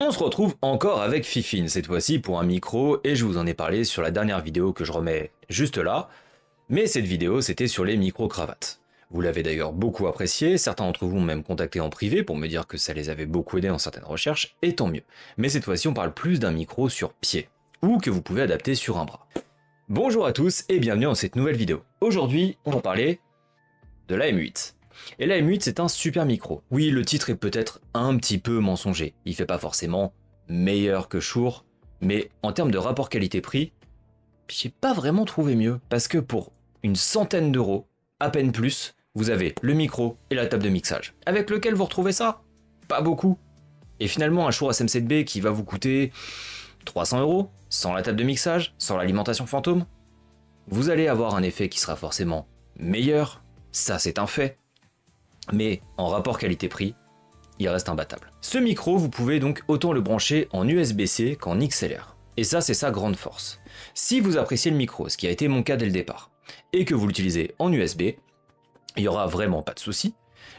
On se retrouve encore avec Fifine, cette fois-ci pour un micro, et je vous en ai parlé sur la dernière vidéo que je remets juste là, mais cette vidéo c'était sur les micro-cravates. Vous l'avez d'ailleurs beaucoup apprécié, certains d'entre vous m'ont même contacté en privé pour me dire que ça les avait beaucoup aidés dans certaines recherches, et tant mieux. Mais cette fois-ci on parle plus d'un micro sur pied, ou que vous pouvez adapter sur un bras. Bonjour à tous et bienvenue dans cette nouvelle vidéo. Aujourd'hui on va parler de la M8. Et la M8 c'est un super micro. Oui, le titre est peut-être un petit peu mensonger, il fait pas forcément meilleur que Shure, mais en termes de rapport qualité-prix, j'ai pas vraiment trouvé mieux, parce que pour une centaine d'euros, à peine plus, vous avez le micro et la table de mixage. Avec lequel vous retrouvez ça? Pas beaucoup. Et finalement un Shure SM7B qui va vous coûter 300 euros, sans la table de mixage, sans l'alimentation fantôme, vous allez avoir un effet qui sera forcément meilleur, ça c'est un fait, mais en rapport qualité-prix, il reste imbattable. Ce micro, vous pouvez donc autant le brancher en USB-C qu'en XLR. Et ça, c'est sa grande force. Si vous appréciez le micro, ce qui a été mon cas dès le départ, et que vous l'utilisez en USB, il n'y aura vraiment pas de souci,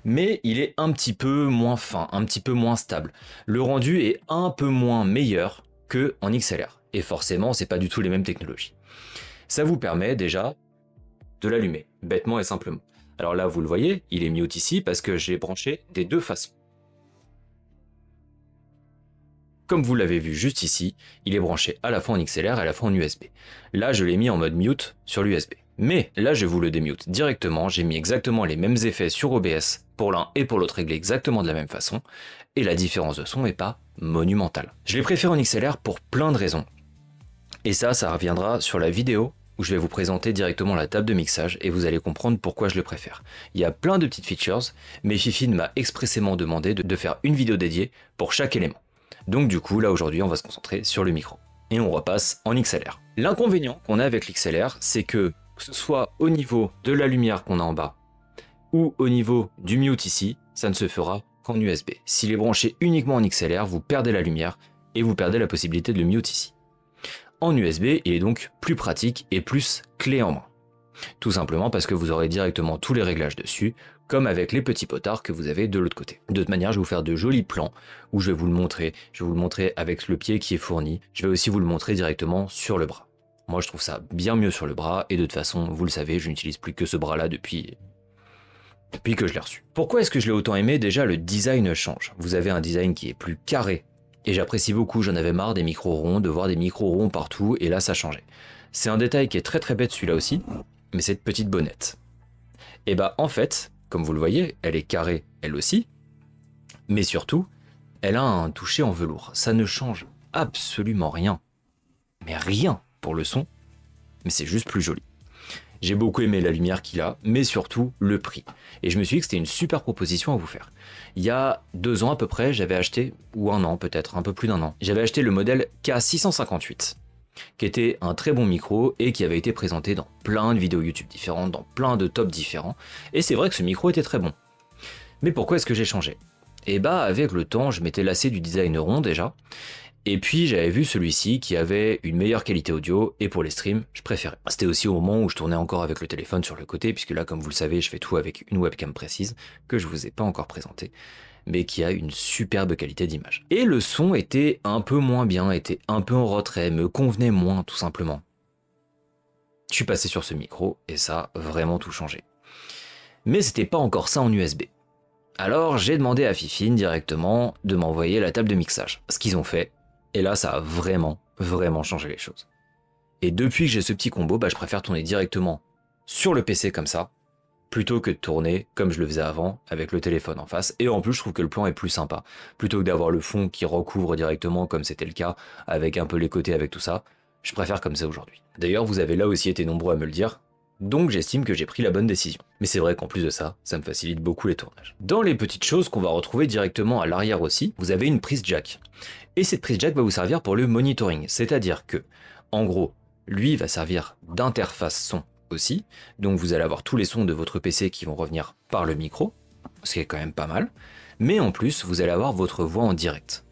mais il est un petit peu moins fin, un petit peu moins stable. Le rendu est un peu moins meilleur que en XLR. Et forcément, c'est pas du tout les mêmes technologies. Ça vous permet déjà de l'allumer, bêtement et simplement. Alors là, vous le voyez, il est mute ici parce que j'ai branché des deux façons. Comme vous l'avez vu juste ici, il est branché à la fois en XLR et à la fois en USB. Là, je l'ai mis en mode mute sur l'USB. Mais là, je vous le démute directement, j'ai mis exactement les mêmes effets sur OBS pour l'un et pour l'autre réglés exactement de la même façon, et la différence de son n'est pas monumentale. Je l'ai préféré en XLR pour plein de raisons. Et ça reviendra sur la vidéo où je vais vous présenter directement la table de mixage et vous allez comprendre pourquoi je le préfère. Il y a plein de petites features, mais Fifine m'a expressément demandé de faire une vidéo dédiée pour chaque élément. Donc du coup, là aujourd'hui, on va se concentrer sur le micro. Et on repasse en XLR. L'inconvénient qu'on a avec l'XLR, c'est que ce soit au niveau de la lumière qu'on a en bas, ou au niveau du mute ici, ça ne se fera qu'en USB. S'il est branché uniquement en XLR, vous perdez la lumière et vous perdez la possibilité de le mute ici. En USB, il est donc plus pratique et plus clé en main. Tout simplement parce que vous aurez directement tous les réglages dessus, comme avec les petits potards que vous avez de l'autre côté. De toute manière, je vais vous faire de jolis plans où je vais vous le montrer. Je vais vous le montrer avec le pied qui est fourni. Je vais aussi vous le montrer directement sur le bras. Moi, je trouve ça bien mieux sur le bras et de toute façon, vous le savez, je n'utilise plus que ce bras-là depuis que je l'ai reçu. Pourquoi est-ce que je l'ai autant aimé? Déjà, le design change. Vous avez un design qui est plus carré. Et j'apprécie beaucoup, j'en avais marre des micros ronds, de voir des micros ronds partout, et là ça changeait. C'est un détail qui est très bête celui-là aussi, mais cette petite bonnette. Et bah en fait, comme vous le voyez, elle est carrée elle aussi, mais surtout, elle a un toucher en velours. Ça ne change absolument rien. Mais rien pour le son, mais c'est juste plus joli. J'ai beaucoup aimé la lumière qu'il a, mais surtout le prix. Et je me suis dit que c'était une super proposition à vous faire. Il y a 2 ans à peu près, j'avais acheté, ou 1 an peut-être, un peu plus d'1 an, j'avais acheté le modèle K658, qui était un très bon micro et qui avait été présenté dans plein de vidéos YouTube différentes, dans plein de tops différents. Et c'est vrai que ce micro était très bon. Mais pourquoi est-ce que j'ai changé? Et bah avec le temps, je m'étais lassé du design rond déjà. Et puis j'avais vu celui-ci qui avait une meilleure qualité audio et pour les streams, je préférais. C'était aussi au moment où je tournais encore avec le téléphone sur le côté, puisque là, comme vous le savez, je fais tout avec une webcam précise, que je vous ai pas encore présentée, mais qui a une superbe qualité d'image. Et le son était un peu moins bien, était un peu en retrait, me convenait moins tout simplement. Je suis passé sur ce micro et ça a vraiment tout changé. Mais c'était pas encore ça en USB. Alors j'ai demandé à Fifine directement de m'envoyer la table de mixage, ce qu'ils ont fait. Et là, ça a vraiment changé les choses. Et depuis que j'ai ce petit combo, je préfère tourner directement sur le PC comme ça, plutôt que de tourner comme je le faisais avant, avec le téléphone en face. Et en plus, je trouve que le plan est plus sympa. Plutôt que d'avoir le fond qui recouvre directement, comme c'était le cas, avec un peu les côtés, avec tout ça, je préfère comme ça aujourd'hui. D'ailleurs, vous avez là aussi été nombreux à me le dire, donc j'estime que j'ai pris la bonne décision. Mais c'est vrai qu'en plus de ça, ça me facilite beaucoup les tournages. Dans les petites choses qu'on va retrouver directement à l'arrière aussi, vous avez une prise jack. Et cette prise jack va vous servir pour le monitoring, c'est-à-dire que, en gros, lui va servir d'interface son aussi, donc vous allez avoir tous les sons de votre PC qui vont revenir par le micro, ce qui est quand même pas mal, mais en plus, vous allez avoir votre voix en direct.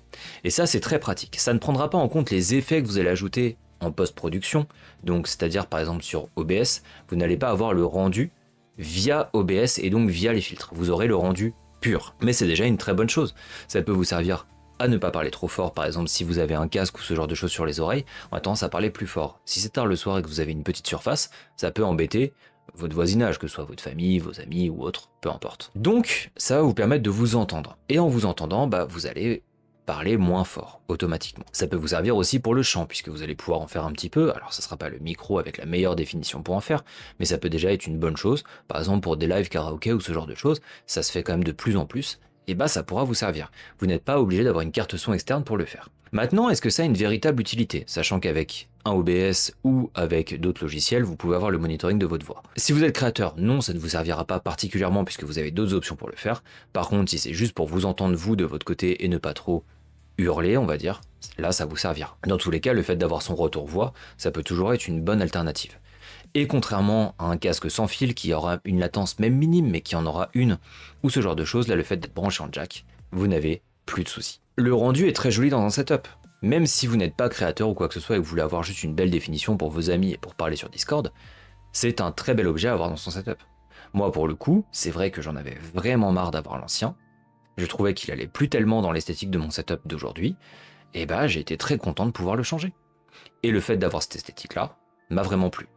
Et ça, c'est très pratique. Ça ne prendra pas en compte les effets que vous allez ajouter en post-production, donc c'est-à-dire par exemple sur OBS, vous n'allez pas avoir le rendu via OBS et donc via les filtres. Vous aurez le rendu pur, mais c'est déjà une très bonne chose. Ça peut vous servir à ne pas parler trop fort. Par exemple, si vous avez un casque ou ce genre de choses sur les oreilles, on a tendance à parler plus fort. Si c'est tard le soir et que vous avez une petite surface, ça peut embêter votre voisinage, que ce soit votre famille, vos amis ou autre, peu importe. Donc, ça va vous permettre de vous entendre. Et en vous entendant, vous allez parler moins fort, automatiquement. Ça peut vous servir aussi pour le chant, puisque vous allez pouvoir en faire un petit peu. Alors, ça sera pas le micro avec la meilleure définition pour en faire, mais ça peut déjà être une bonne chose. Par exemple, pour des lives karaoké ou ce genre de choses, ça se fait quand même de plus en plus, et ça pourra vous servir. Vous n'êtes pas obligé d'avoir une carte son externe pour le faire. Maintenant, est-ce que ça a une véritable utilité, sachant qu'avec un OBS ou avec d'autres logiciels, vous pouvez avoir le monitoring de votre voix. Si vous êtes créateur, non, ça ne vous servira pas particulièrement puisque vous avez d'autres options pour le faire. Par contre, si c'est juste pour vous entendre vous de votre côté et ne pas trop hurler, on va dire, là ça vous servira. Dans tous les cas, le fait d'avoir son retour voix, ça peut toujours être une bonne alternative. Et contrairement à un casque sans fil qui aura une latence même minime mais qui en aura une, ou ce genre de choses, là le fait d'être branché en jack, vous n'avez plus de soucis. Le rendu est très joli dans un setup. Même si vous n'êtes pas créateur ou quoi que ce soit et que vous voulez avoir juste une belle définition pour vos amis et pour parler sur Discord, c'est un très bel objet à avoir dans son setup. Moi pour le coup, c'est vrai que j'en avais vraiment marre d'avoir l'ancien. Je trouvais qu'il allait plus tellement dans l'esthétique de mon setup d'aujourd'hui, et j'ai été très content de pouvoir le changer. Et le fait d'avoir cette esthétique-là m'a vraiment plu.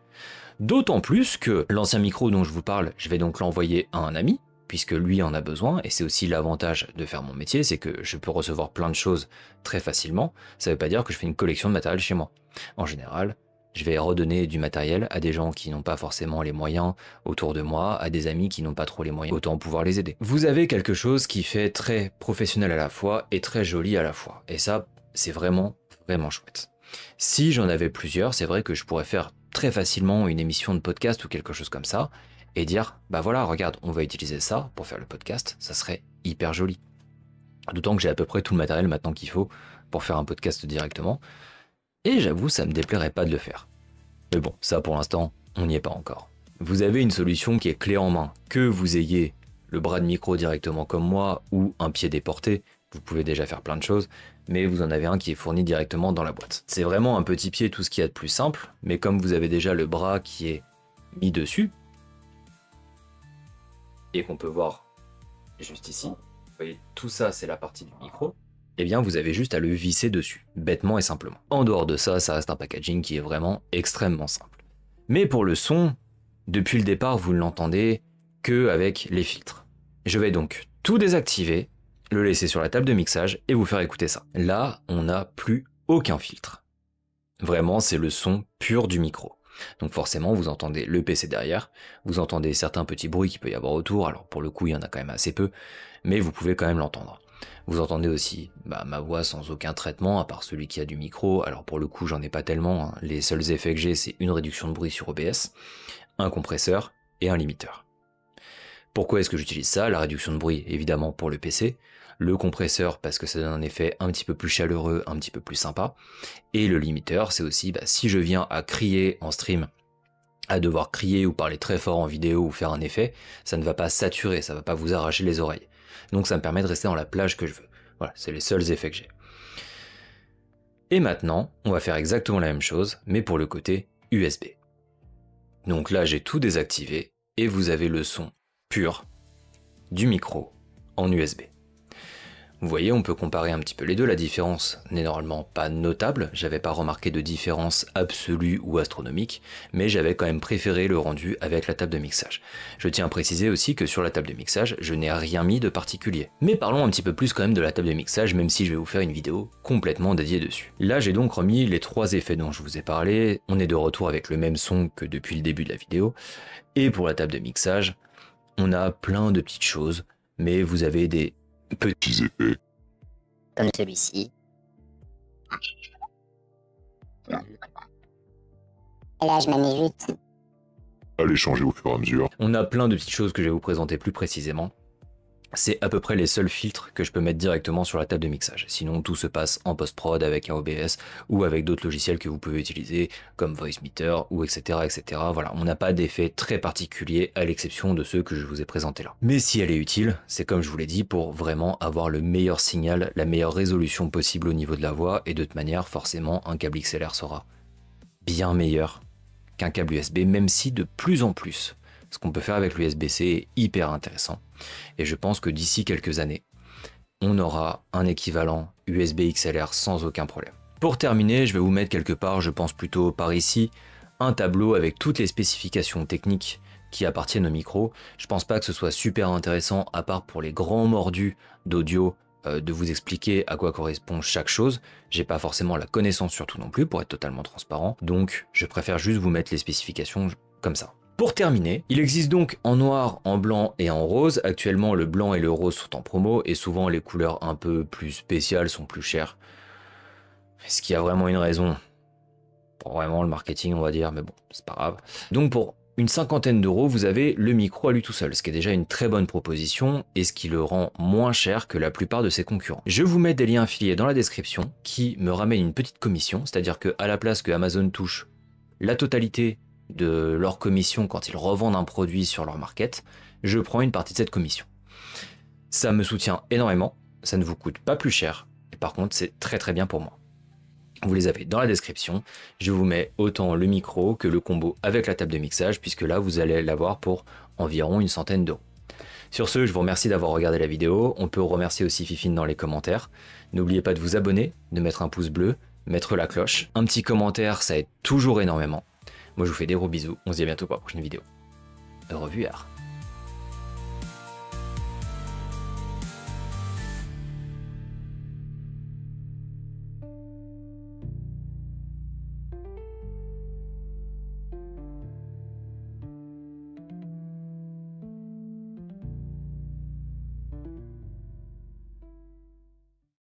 D'autant plus que l'ancien micro dont je vous parle, je vais donc l'envoyer à un ami, puisque lui en a besoin, et c'est aussi l'avantage de faire mon métier, c'est que je peux recevoir plein de choses très facilement. Ça veut pas dire que je fais une collection de matériel chez moi. En général, je vais redonner du matériel à des gens qui n'ont pas forcément les moyens autour de moi, à des amis qui n'ont pas trop les moyens, autant pouvoir les aider. Vous avez quelque chose qui fait très professionnel à la fois et très joli à la fois, et ça, c'est vraiment, vraiment chouette. Si j'en avais plusieurs, c'est vrai que je pourrais faire très facilement une émission de podcast ou quelque chose comme ça, et dire, voilà, regarde, on va utiliser ça pour faire le podcast, ça serait hyper joli. D'autant que j'ai à peu près tout le matériel maintenant qu'il faut pour faire un podcast directement, et j'avoue, ça me déplairait pas de le faire. Mais bon, ça pour l'instant, on n'y est pas encore. Vous avez une solution qui est clé en main, que vous ayez le bras de micro directement comme moi, ou un pied déporté, vous pouvez déjà faire plein de choses, mais vous en avez un qui est fourni directement dans la boîte. C'est vraiment un petit pied, tout ce qu'il y a de plus simple, mais comme vous avez déjà le bras qui est mis dessus, et qu'on peut voir juste ici, vous voyez, tout ça c'est la partie du micro, eh bien vous avez juste à le visser dessus, bêtement et simplement. En dehors de ça, ça reste un packaging qui est vraiment extrêmement simple. Mais pour le son, depuis le départ vous ne l'entendez que avec les filtres. Je vais donc tout désactiver, le laisser sur la table de mixage et vous faire écouter ça. Là, on n'a plus aucun filtre. Vraiment, c'est le son pur du micro. Donc forcément, vous entendez le PC derrière, vous entendez certains petits bruits qu'il peut y avoir autour, alors pour le coup, il y en a quand même assez peu, mais vous pouvez quand même l'entendre. Vous entendez aussi ma voix sans aucun traitement, à part celui qui a du micro, alors pour le coup, j'en ai pas tellement, hein. Les seuls effets que j'ai, c'est une réduction de bruit sur OBS, un compresseur et un limiteur. Pourquoi est-ce que j'utilise ça? La réduction de bruit, évidemment, pour le PC, le compresseur parce que ça donne un effet un petit peu plus chaleureux, un petit peu plus sympa, et le limiteur, c'est aussi si je viens à crier en stream, à devoir crier ou parler très fort en vidéo ou faire un effet, ça ne va pas saturer, ça va pas vous arracher les oreilles. Donc ça me permet de rester dans la plage que je veux. Voilà, c'est les seuls effets que j'ai. Et maintenant, on va faire exactement la même chose, mais pour le côté USB. Donc là, j'ai tout désactivé, et vous avez le son pur du micro en USB. Vous voyez, on peut comparer un petit peu les deux, la différence n'est normalement pas notable, j'avais pas remarqué de différence absolue ou astronomique, mais j'avais quand même préféré le rendu avec la table de mixage. Je tiens à préciser aussi que sur la table de mixage, je n'ai rien mis de particulier. Mais parlons un petit peu plus quand même de la table de mixage, même si je vais vous faire une vidéo complètement dédiée dessus. Là, j'ai donc remis les 3 effets dont je vous ai parlé, on est de retour avec le même son que depuis le début de la vidéo, et pour la table de mixage, on a plein de petites choses, mais vous avez des petits effets. Comme celui-ci. Et là, je m'amuse juste. Allez changer au fur et à mesure. On a plein de petites choses que je vais vous présenter plus précisément. C'est à peu près les seuls filtres que je peux mettre directement sur la table de mixage. Sinon, tout se passe en post-prod avec un OBS ou avec d'autres logiciels que vous pouvez utiliser, comme Voicemeeter ou etc. etc. Voilà, on n'a pas d'effet très particulier à l'exception de ceux que je vous ai présentés là. Mais si elle est utile, c'est comme je vous l'ai dit, pour vraiment avoir le meilleur signal, la meilleure résolution possible au niveau de la voix, et de toute manière, forcément, un câble XLR sera bien meilleur qu'un câble USB, même si de plus en plus, ce qu'on peut faire avec l'USB-C est hyper intéressant. Et je pense que d'ici quelques années, on aura un équivalent USB XLR sans aucun problème. Pour terminer, je vais vous mettre quelque part, je pense plutôt par ici, un tableau avec toutes les spécifications techniques qui appartiennent au micro. Je pense pas que ce soit super intéressant, à part pour les grands mordus d'audio, de vous expliquer à quoi correspond chaque chose. J'ai pas forcément la connaissance surtout non plus, pour être totalement transparent, donc je préfère juste vous mettre les spécifications comme ça. Pour terminer, il existe donc en noir, en blanc et en rose. Actuellement, le blanc et le rose sont en promo, et souvent les couleurs un peu plus spéciales sont plus chères. Est-ce qu'il y a vraiment une raison? Pour vraiment le marketing, on va dire, mais bon, c'est pas grave. Donc pour une cinquantaine d'euros, vous avez le micro à lui tout seul, ce qui est déjà une très bonne proposition et ce qui le rend moins cher que la plupart de ses concurrents. Je vous mets des liens affiliés dans la description qui me ramènent une petite commission, c'est-à-dire qu'à la place que Amazon touche la totalité de leur commission quand ils revendent un produit sur leur market, je prends une partie de cette commission. Ça me soutient énormément, ça ne vous coûte pas plus cher, et par contre c'est très très bien pour moi. Vous les avez dans la description, je vous mets autant le micro que le combo avec la table de mixage, puisque là vous allez l'avoir pour environ une centaine d'euros. Sur ce, je vous remercie d'avoir regardé la vidéo, on peut remercier aussi Fifine dans les commentaires. N'oubliez pas de vous abonner, de mettre un pouce bleu, mettre la cloche, un petit commentaire ça aide toujours énormément. Moi je vous fais des gros bisous, on se dit à bientôt pour la prochaine vidéo. Au revoir.